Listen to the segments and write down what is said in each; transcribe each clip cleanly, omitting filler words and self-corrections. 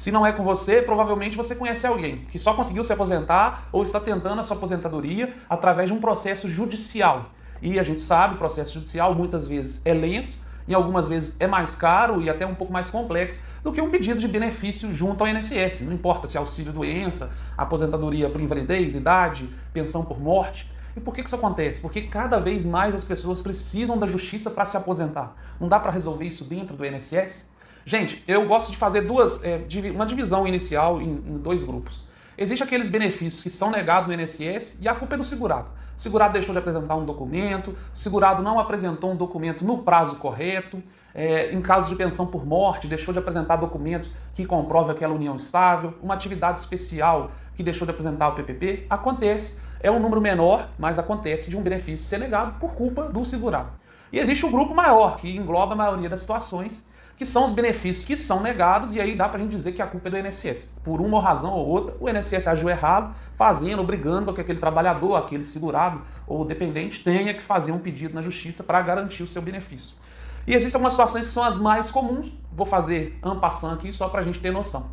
Se não é com você, provavelmente você conhece alguém que só conseguiu se aposentar ou está tentando a sua aposentadoria através de um processo judicial. E a gente sabe, o processo judicial muitas vezes é lento, e algumas vezes é mais caro e até um pouco mais complexo do que um pedido de benefício junto ao INSS. Não importa se é auxílio-doença, aposentadoria por invalidez, idade, pensão por morte. E por que isso acontece? Porque cada vez mais as pessoas precisam da justiça para se aposentar. Não dá para resolver isso dentro do INSS? Gente, eu gosto de fazer uma divisão inicial em dois grupos. Existem aqueles benefícios que são negados no INSS e a culpa é do segurado. O segurado deixou de apresentar um documento, o segurado não apresentou um documento no prazo correto, em caso de pensão por morte, deixou de apresentar documentos que comprovem aquela união estável, uma atividade especial que deixou de apresentar o PPP, acontece. É um número menor, mas acontece de um benefício ser negado por culpa do segurado. E existe um grupo maior, que engloba a maioria das situações, que são os benefícios que são negados, e aí dá pra gente dizer que a culpa é do INSS. Por uma razão ou outra, o INSS agiu errado, obrigando que aquele trabalhador, aquele segurado ou dependente tenha que fazer um pedido na justiça para garantir o seu benefício. E existem algumas situações que são as mais comuns, vou fazer en passant aqui só pra gente ter noção.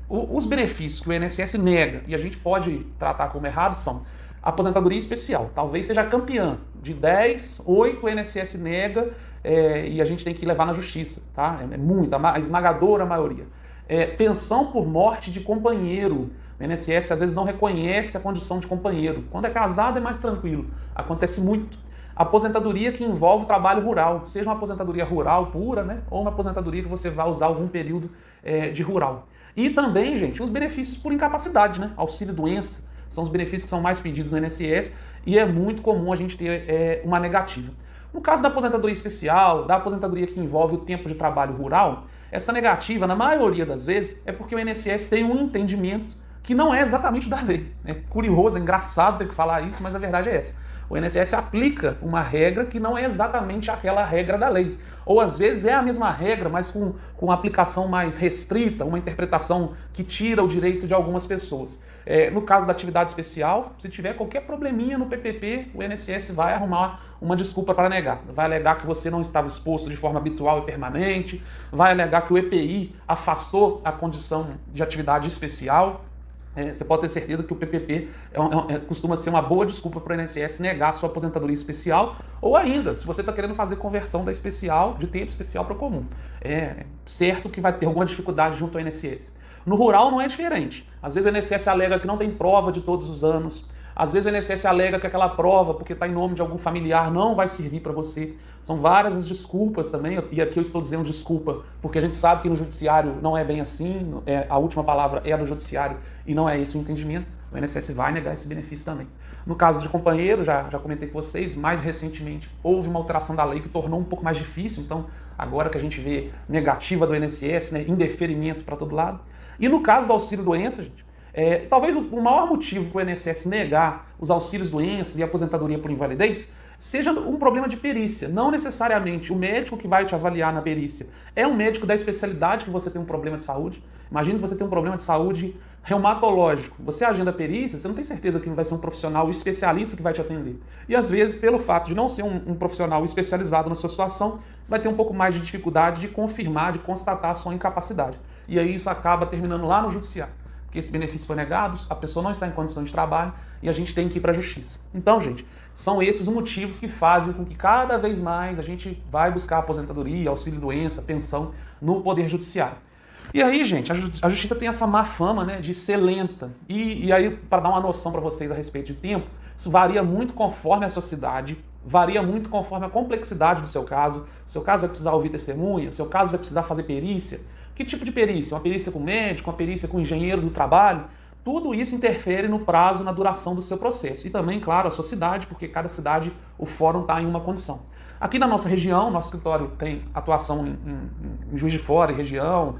Os benefícios que o INSS nega, e a gente pode tratar como errado, são aposentadoria especial. Talvez seja campeã. De 10, 8 o INSS nega e a gente tem que levar na justiça. Tá? É muito, a esmagadora maioria. Pensão por morte de companheiro. O INSS às vezes não reconhece a condição de companheiro. Quando é casado é mais tranquilo. Acontece muito. Aposentadoria que envolve trabalho rural. Seja uma aposentadoria rural pura, né? Ou uma aposentadoria que você vai usar algum período de rural. E também, gente, os benefícios por incapacidade, né? Auxílio-doença. São os benefícios que são mais pedidos no INSS e é muito comum a gente ter uma negativa. No caso da aposentadoria especial, da aposentadoria que envolve o tempo de trabalho rural, essa negativa, na maioria das vezes, é porque o INSS tem um entendimento que não é exatamente da lei. É curioso, é engraçado ter que falar isso, mas a verdade é essa. O INSS aplica uma regra que não é exatamente aquela regra da lei. Ou às vezes é a mesma regra, mas com uma aplicação mais restrita, uma interpretação que tira o direito de algumas pessoas. No caso da atividade especial, se tiver qualquer probleminha no PPP, o INSS vai arrumar uma desculpa para negar. Vai alegar que você não estava exposto de forma habitual e permanente, vai alegar que o EPI afastou a condição de atividade especial. Você pode ter certeza que o PPP costuma ser uma boa desculpa para o INSS negar a sua aposentadoria especial, ou ainda, se você está querendo fazer conversão de tempo especial para comum. É certo que vai ter alguma dificuldade junto ao INSS. No rural não é diferente. Às vezes o INSS alega que não tem prova de todos os anos. Às vezes o INSS alega que aquela prova, porque está em nome de algum familiar, não vai servir para você. São várias as desculpas também, e aqui eu estou dizendo desculpa, porque a gente sabe que no judiciário não é bem assim, a última palavra é a do judiciário e não é esse o entendimento. O INSS vai negar esse benefício também. No caso de companheiro, já comentei com vocês, mais recentemente houve uma alteração da lei que tornou um pouco mais difícil, então agora que a gente vê negativa do INSS, né, indeferimento para todo lado. E no caso do auxílio-doença, gente, talvez o maior motivo para o INSS negar os auxílios-doença e aposentadoria por invalidez seja um problema de perícia. Não necessariamente o médico que vai te avaliar na perícia é um médico da especialidade que você tem um problema de saúde. Imagina que você tem um problema de saúde reumatológico. Você agenda a perícia, você não tem certeza que vai ser um profissional especialista que vai te atender. E às vezes, pelo fato de não ser um profissional especializado na sua situação, vai ter um pouco mais de dificuldade de confirmar, de constatar a sua incapacidade. E aí isso acaba terminando lá no judiciário. Porque esse benefício foi negado, a pessoa não está em condição de trabalho e a gente tem que ir para a justiça. Então, gente, são esses os motivos que fazem com que cada vez mais a gente vai buscar aposentadoria, auxílio-doença, pensão no Poder Judiciário. E aí, gente, a justiça tem essa má fama, né, de ser lenta. E aí, para dar uma noção para vocês a respeito de tempo, isso varia muito conforme a sua cidade, varia muito conforme a complexidade do seu caso. O seu caso vai precisar ouvir testemunha, o seu caso vai precisar fazer perícia. Que tipo de perícia? Uma perícia com médico, uma perícia com engenheiro do trabalho? Tudo isso interfere no prazo, na duração do seu processo. E também, claro, a sua cidade, porque cada cidade, o fórum está em uma condição. Aqui na nossa região, nosso escritório tem atuação em Juiz de Fora e região,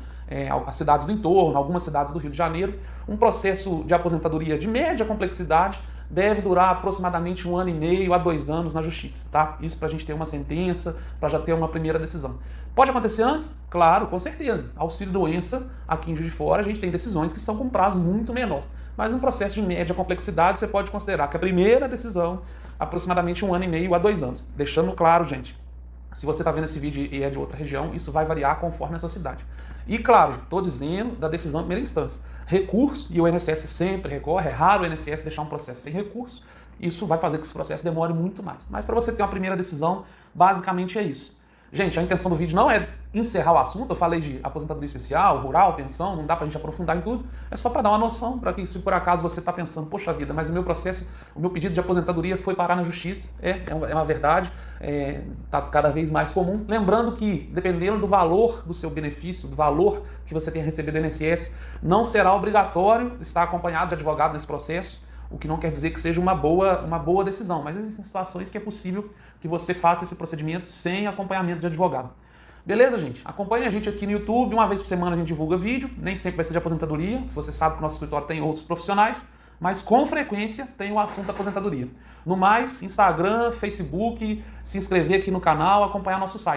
as cidades do entorno, algumas cidades do Rio de Janeiro. Um processo de aposentadoria de média complexidade deve durar aproximadamente 1 ano e meio a 2 anos na justiça, tá? Isso para a gente ter uma sentença, para já ter uma primeira decisão. Pode acontecer antes? Claro, com certeza. Auxílio-doença, aqui em Juiz de Fora, a gente tem decisões que são com prazo muito menor. Mas um processo de média complexidade, você pode considerar que a primeira decisão, aproximadamente 1 ano e meio a 2 anos. Deixando claro, gente, se você está vendo esse vídeo e é de outra região, isso vai variar conforme a sua cidade. E claro, estou dizendo da decisão em primeira instância. Recurso, e o INSS sempre recorre, é raro o INSS deixar um processo sem recurso, isso vai fazer que esse processo demore muito mais. Mas para você ter uma primeira decisão, basicamente é isso. Gente, a intenção do vídeo não é encerrar o assunto, eu falei de aposentadoria especial, rural, pensão, não dá pra gente aprofundar em tudo, é só para dar uma noção, para que se por acaso você está pensando, poxa vida, mas o meu processo, o meu pedido de aposentadoria foi parar na justiça, é uma verdade, está cada vez mais comum. Lembrando que, dependendo do valor do seu benefício, do valor que você tenha recebido do INSS, não será obrigatório estar acompanhado de advogado nesse processo, o que não quer dizer que seja uma boa decisão, mas existem situações que é possível que você faça esse procedimento sem acompanhamento de advogado. Beleza, gente? Acompanhe a gente aqui no YouTube, uma vez por semana a gente divulga vídeo, nem sempre vai ser de aposentadoria, você sabe que o nosso escritório tem outros profissionais, mas com frequência tem o assunto da aposentadoria. No mais, Instagram, Facebook, se inscrever aqui no canal, acompanhar nosso site.